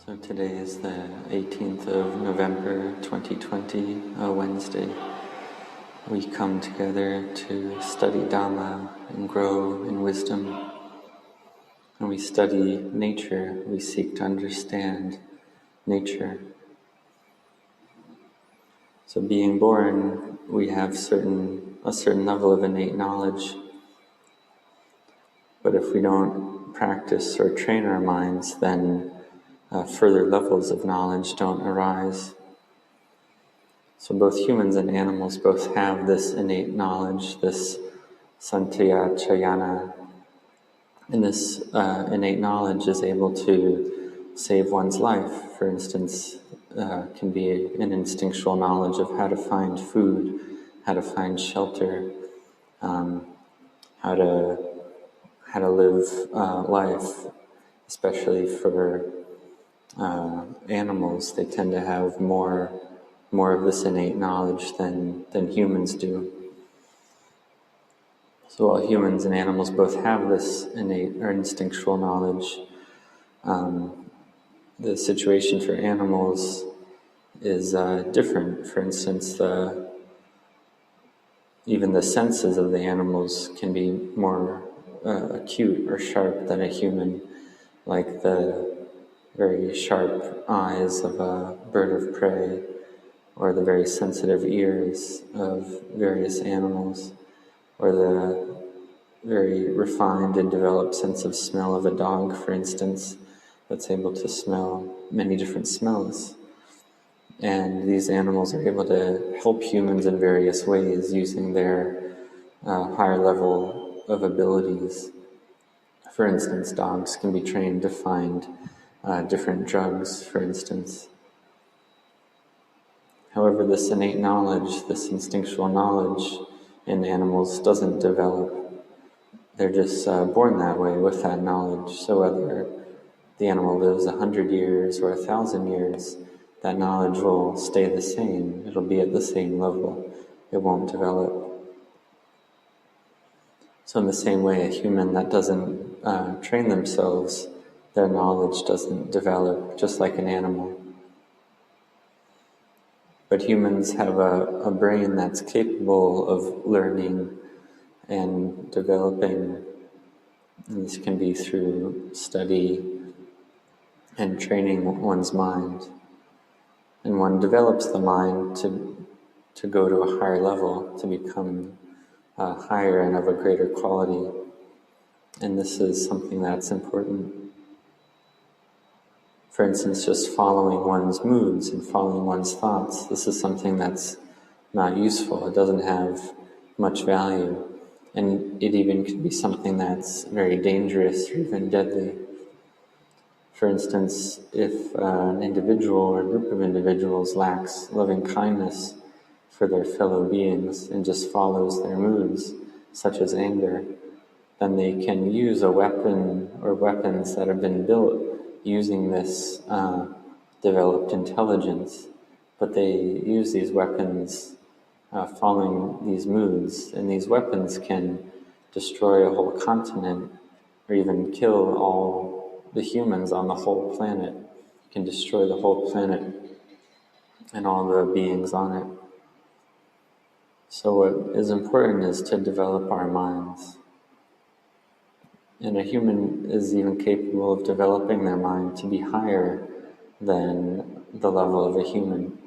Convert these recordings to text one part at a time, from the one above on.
So today is the 18th of November 2020, Wednesday. We come together to study Dhamma and grow in wisdom. And we study nature, we seek to understand nature. So being born, we have a certain level of innate knowledge. But if we don't practice or train our minds, then further levels of knowledge don't arise. So both humans and animals both have this innate knowledge, this santaya chayana, and this innate knowledge is able to save one's life. For instance, can be an instinctual knowledge of how to find food, how to find shelter, how to live life, especially for animals. They tend to have more of this innate knowledge than humans do. So while humans and animals both have this innate or instinctual knowledge, the situation for animals is different. For instance, even the senses of the animals can be more acute or sharp than a human, like the very sharp eyes of a bird of prey, or the very sensitive ears of various animals, or the very refined and developed sense of smell of a dog, for instance, that's able to smell many different smells. And these animals are able to help humans in various ways using their higher level of abilities. For instance, dogs can be trained to find different drugs, for instance. However, this innate knowledge, this instinctual knowledge in animals doesn't develop. They're just born that way with that knowledge. So whether the animal lives 100 years or 1,000 years, that knowledge will stay the same. It'll be at the same level. It won't develop. So in the same way, a human that doesn't train themselves, their knowledge doesn't develop, just like an animal. But humans have a brain that's capable of learning and developing. And this can be through study and training one's mind. And one develops the mind to go to a higher level, to become higher and of a greater quality. And this is something that's important. For instance, just following one's moods and following one's thoughts, this is something that's not useful. It doesn't have much value. And it even can be something that's very dangerous or even deadly. For instance, if an individual or a group of individuals lacks loving kindness for their fellow beings and just follows their moods, such as anger, then they can use a weapon or weapons that have been built using this developed intelligence, but they use these weapons following these moods, and these weapons can destroy a whole continent or even kill all the humans on the whole planet. It can destroy the whole planet and all the beings on it. So what is important is to develop our minds. And a human is even capable of developing their mind to be higher than the level of a human.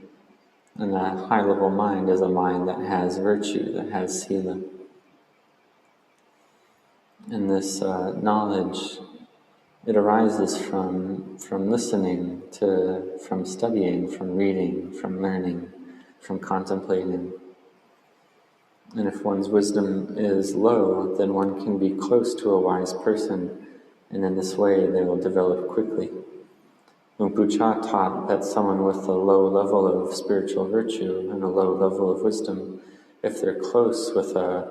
And that high-level mind is a mind that has virtue, that has sila. And this knowledge, it arises from listening, from studying, from reading, from learning, from contemplating. And if one's wisdom is low, then one can be close to a wise person, and in this way they will develop quickly. Luang taught that someone with a low level of spiritual virtue and a low level of wisdom, if they're close with a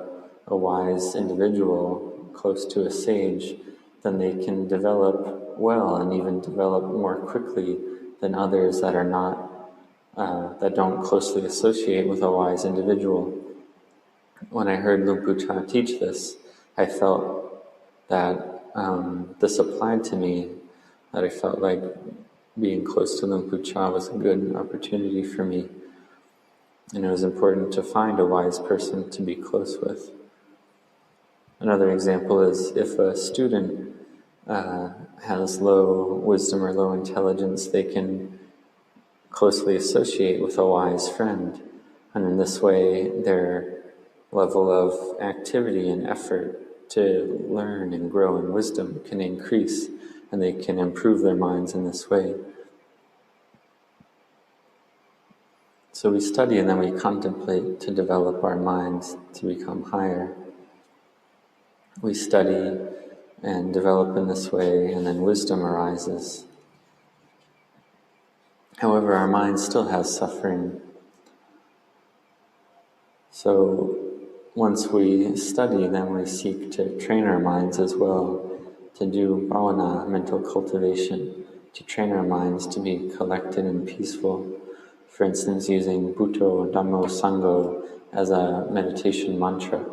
wise individual, close to a sage, then they can develop well and even develop more quickly than others that are not, that don't closely associate with a wise individual. When I heard Luang teach this, I felt that this applied to me, that I felt like being close to Luang Pu Cha was a good opportunity for me. And it was important to find a wise person to be close with. Another example is if a student has low wisdom or low intelligence, they can closely associate with a wise friend. And in this way, their level of activity and effort to learn and grow in wisdom can increase, and they can improve their minds in this way. So we study and then we contemplate to develop our minds to become higher. We study and develop in this way, and then wisdom arises. However, our mind still has suffering. So once we study, then we seek to train our minds as well, to do bhavana, mental cultivation, to train our minds to be collected and peaceful. For instance, using Bhutto, Dhammo, Sangho as a meditation mantra.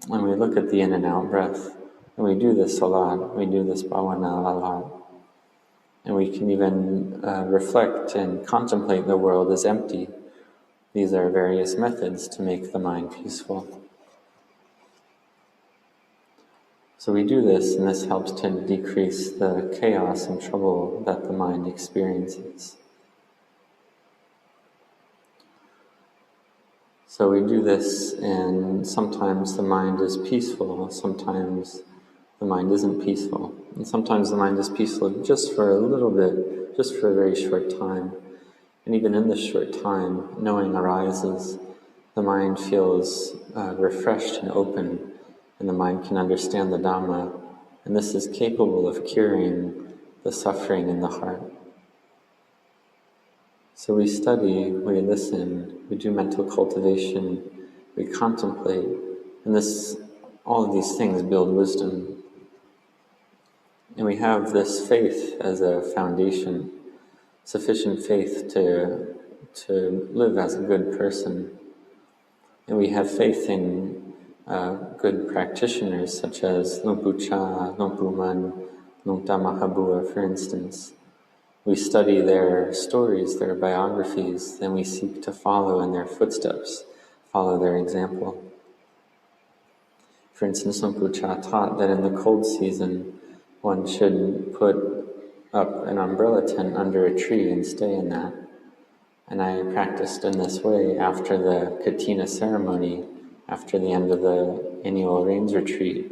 And we look at the in and out breath, and we do this a lot. We do this bhavana a lot. And we can even reflect and contemplate the world as empty. These are various methods to make the mind peaceful. So we do this, and this helps to decrease the chaos and trouble that the mind experiences. So we do this, and sometimes the mind is peaceful, sometimes the mind isn't peaceful. And sometimes the mind is peaceful just for a little bit, just for a very short time. And even in this short time, knowing arises, the mind feels refreshed and open, and the mind can understand the Dhamma, and this is capable of curing the suffering in the heart. So we study, we listen, we do mental cultivation, we contemplate, and all of these things build wisdom. And we have this faith as a foundation, sufficient faith to live as a good person. And we have faith in good practitioners such as Luang Pu Cha, Luang Pu Man, Luang Ta Mahabua, for instance. We study their stories, their biographies, and we seek to follow in their footsteps, follow their example. For instance, Luang Pu Cha taught that in the cold season, one should put up an umbrella tent under a tree and stay in that. And I practiced in this way after the Katina ceremony, after the end of the annual rains retreat.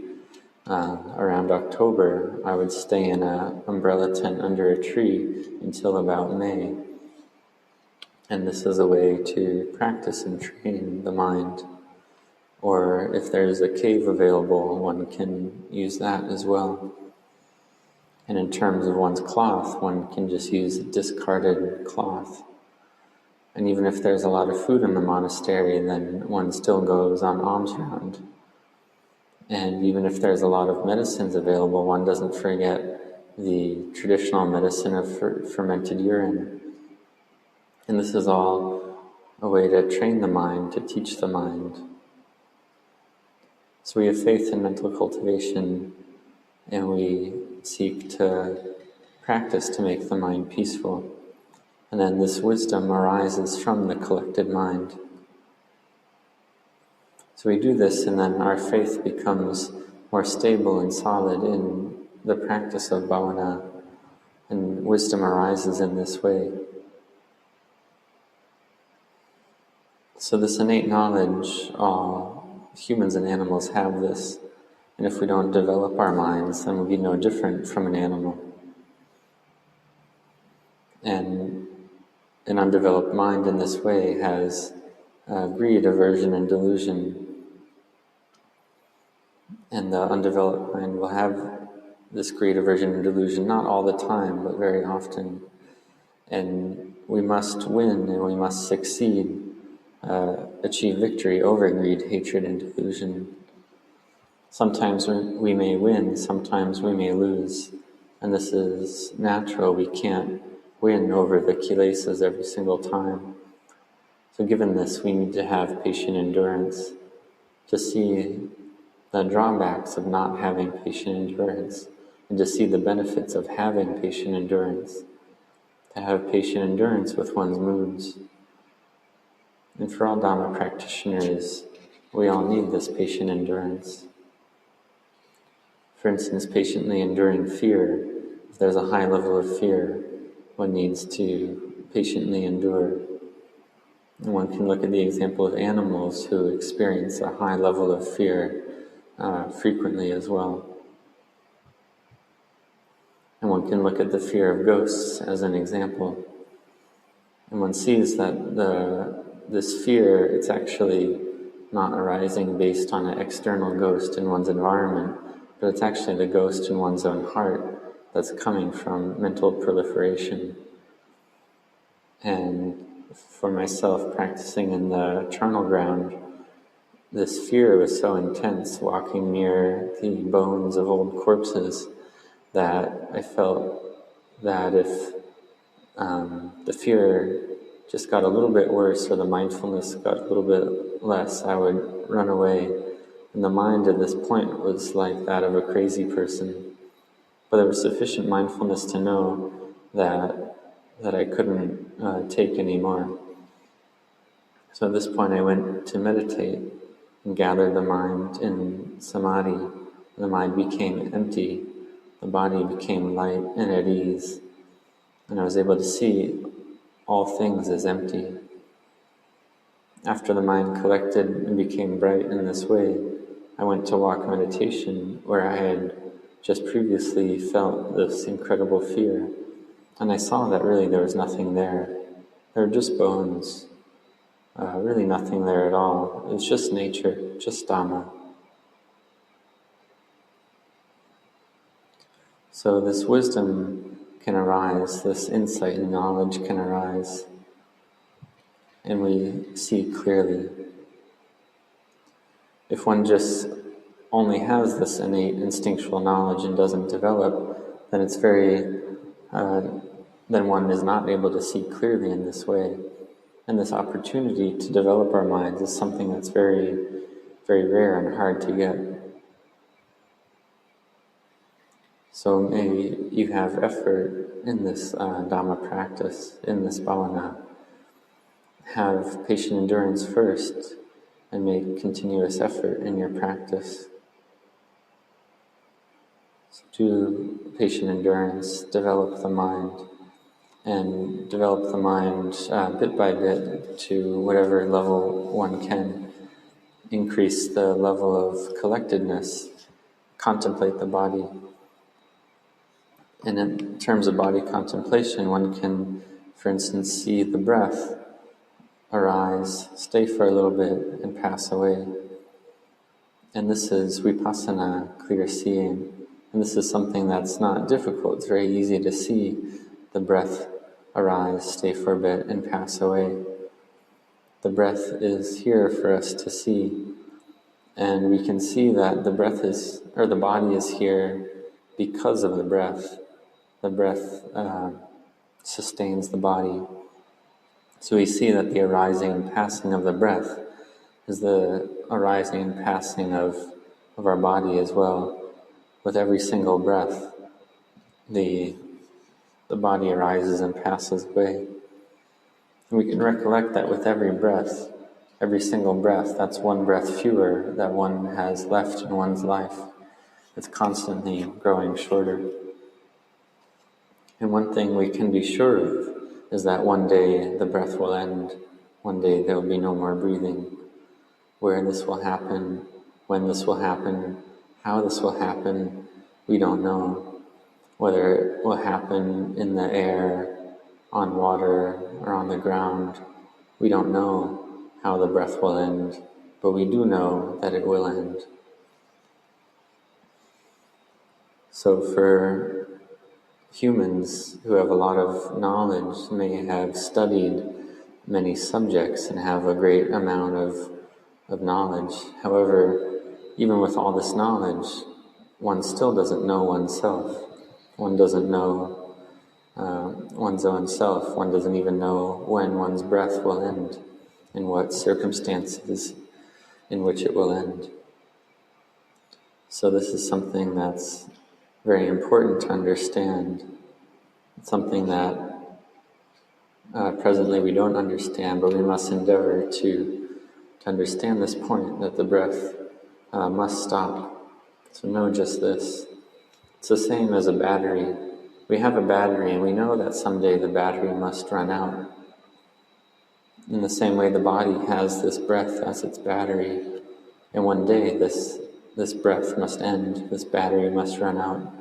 Around October, I would stay in an umbrella tent under a tree until about May. And this is a way to practice and train the mind. Or if there's a cave available, one can use that as well. And in terms of one's cloth, one can just use a discarded cloth. And even if there's a lot of food in the monastery, then one still goes on alms round. And even if there's a lot of medicines available, one doesn't forget the traditional medicine of fermented urine. And this is all a way to train the mind, to teach the mind. So we have faith in mental cultivation, and we seek to practice to make the mind peaceful. And then this wisdom arises from the collected mind. So we do this, and then our faith becomes more stable and solid in the practice of bhavana, and wisdom arises in this way. So this innate knowledge, all humans and animals have this, and if we don't develop our minds, then we'll be no different from an animal. And an undeveloped mind in this way has greed, aversion, and delusion. And the undeveloped mind will have this greed, aversion, and delusion, not all the time, but very often. And we must win, and we must succeed, achieve victory over greed, hatred, and delusion. Sometimes we may win, sometimes we may lose, and this is natural. We can't win over the kilesas every single time. So given this, we need to have patient endurance to see the drawbacks of not having patient endurance, and to see the benefits of having patient endurance. to have patient endurance with one's moods. And for all Dhamma practitioners, we all need this patient endurance. For instance, patiently enduring fear. If there's a high level of fear, one needs to patiently endure. And one can look at the example of animals who experience a high level of fear frequently as well. And one can look at the fear of ghosts as an example. And one sees that this fear, it's actually not arising based on an external ghost in one's environment, but it's actually the ghost in one's own heart that's coming from mental proliferation. And for myself, practicing in the charnel ground, this fear was so intense, walking near the bones of old corpses, that I felt that if the fear just got a little bit worse or the mindfulness got a little bit less, I would run away. And the mind at this point was like that of a crazy person. But there was sufficient mindfulness to know that I couldn't take anymore. So at this point I went to meditate and gathered the mind in samadhi. The mind became empty. The body became light and at ease. And I was able to see all things as empty. After the mind collected and became bright in this way, I went to walk meditation where I had just previously felt this incredible fear. And I saw that really there was nothing there. There were just bones. Really nothing there at all. It was just nature, just Dhamma. So this wisdom can arise, this insight and knowledge can arise, and we see clearly. If one just only has this innate instinctual knowledge and doesn't develop, then then one is not able to see clearly in this way. And this opportunity to develop our minds is something that's very, very rare and hard to get. So may you have effort in this Dhamma practice, in this bhavana. Have patient endurance first, and make continuous effort in your practice. So do patient endurance, develop the mind, and develop the mind bit by bit to whatever level one can. Increase the level of collectedness, contemplate the body. And in terms of body contemplation, one can, for instance, see the breath arise, stay for a little bit, and pass away. And this is vipassana, clear seeing. And this is something that's not difficult. It's very easy to see the breath arise, stay for a bit, and pass away. The breath is here for us to see. And we can see that the body is here because of the breath. The breath sustains the body. So we see that the arising and passing of the breath is the arising and passing of our body as well. With every single breath, the body arises and passes away. And we can recollect that with every breath, every single breath, that's one breath fewer that one has left in one's life. It's constantly growing shorter. And one thing we can be sure of is that one day the breath will end. One day there will be no more breathing. Where this will happen, when this will happen, how this will happen, we don't know. Whether it will happen in the air, on water, or on the ground, we don't know how the breath will end, but we do know that it will end. So for humans who have a lot of knowledge, may have studied many subjects and have a great amount of knowledge. However, even with all this knowledge, one still doesn't know oneself. One doesn't know one's own self. One doesn't even know when one's breath will end, in what circumstances in which it will end. So this is something that's very important to understand. It's something that presently we don't understand, but we must endeavor to understand this point, that the breath must stop. So know just this. It's the same as a battery. We have a battery and we know that someday the battery must run out. In the same way, the body has this breath as its battery, and one day this breath must end, this battery must run out.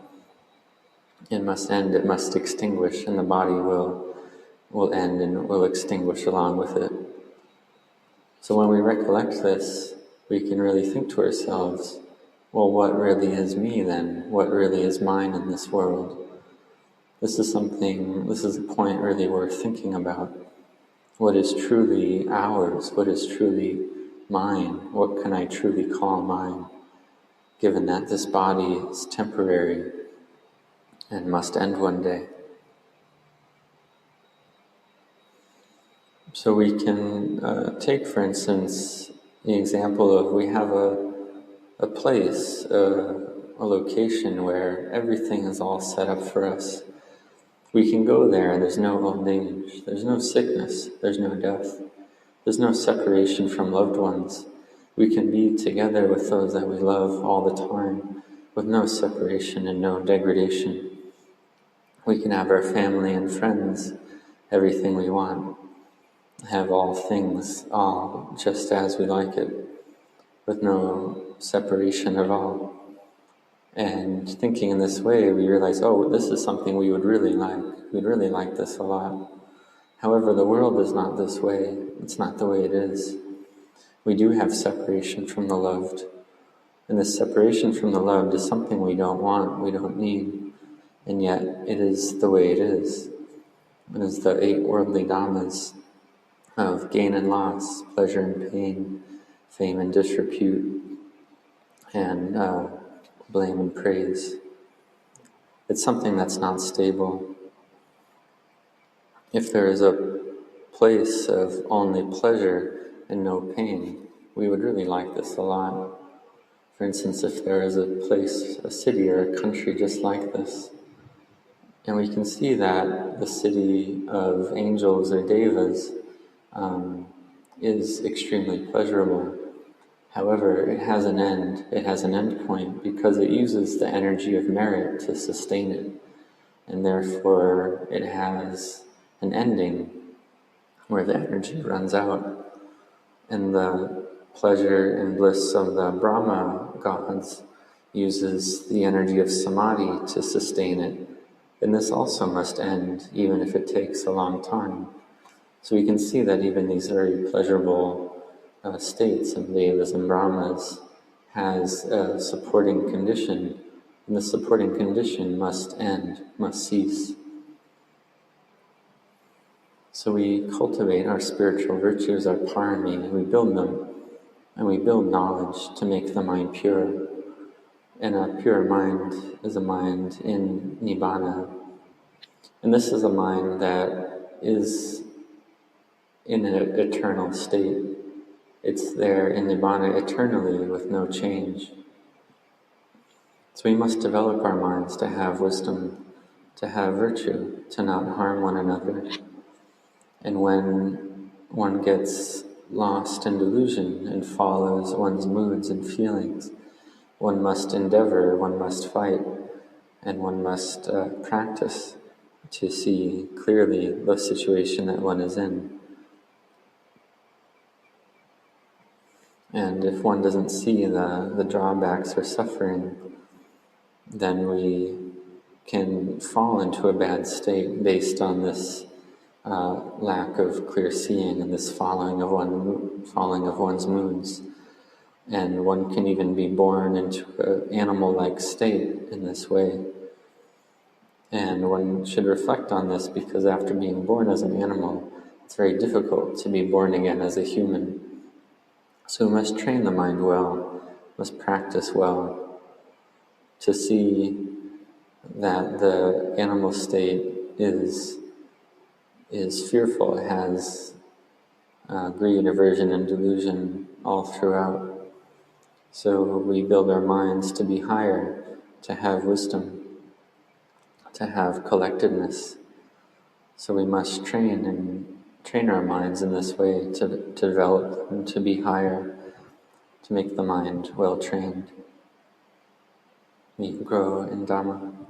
It must end, it must extinguish, and the body will end and will extinguish along with it. So when we recollect this, we can really think to ourselves, well, what really is me then? What really is mine in this world? This is a point really worth thinking about. What is truly ours? What is truly mine? What can I truly call mine? Given that this body is temporary and must end one day. So we can take, for instance, the example of we have a place, a location where everything is all set up for us. We can go there and there's no old age, there's no sickness, there's no death, there's no separation from loved ones. We can be together with those that we love all the time, with no separation and no degradation. We can have our family and friends, everything we want, have all things, all just as we like it, with no separation at all. And thinking in this way, we realize, oh, this is something we would really like. We'd really like this a lot. However, the world is not this way. It's not the way it is. We do have separation from the loved. And this separation from the loved is something we don't want, we don't need. And yet, it is the way it is. It is the 8 worldly Dhammas of gain and loss, pleasure and pain, fame and disrepute, and blame and praise. It's something that's not stable. If there is a place of only pleasure and no pain, we would really like this a lot. For instance, if there is a place, a city or a country just like this, and we can see that the city of angels or devas is extremely pleasurable. However, it has an end. It has an end point because it uses the energy of merit to sustain it. And therefore, it has an ending where the energy runs out. And the pleasure and bliss of the Brahma gods uses the energy of samadhi to sustain it. And this also must end, even if it takes a long time. So we can see that even these very pleasurable states of devas and brahmas has a supporting condition, and the supporting condition must end, must cease. So we cultivate our spiritual virtues, our parami, and we build them, and we build knowledge to make the mind pure. And a pure mind is a mind in nibbana. And this is a mind that is in an eternal state. It's there in nibbana eternally with no change. So we must develop our minds to have wisdom, to have virtue, to not harm one another. And when one gets lost in delusion and follows one's moods and feelings, one must endeavor, one must fight, and one must practice to see clearly the situation that one is in. And if one doesn't see the drawbacks or suffering, then we can fall into a bad state based on this lack of clear seeing and this following of one's moods. And one can even be born into an animal-like state in this way. And one should reflect on this because after being born as an animal, it's very difficult to be born again as a human. So we must train the mind well, must practice well, to see that the animal state is fearful. It has greed, aversion, and delusion all throughout. So we build our minds to be higher, to have wisdom, to have collectedness, So we must train our minds in this way to develop and to be higher, to make the mind well trained. May you grow in Dhamma.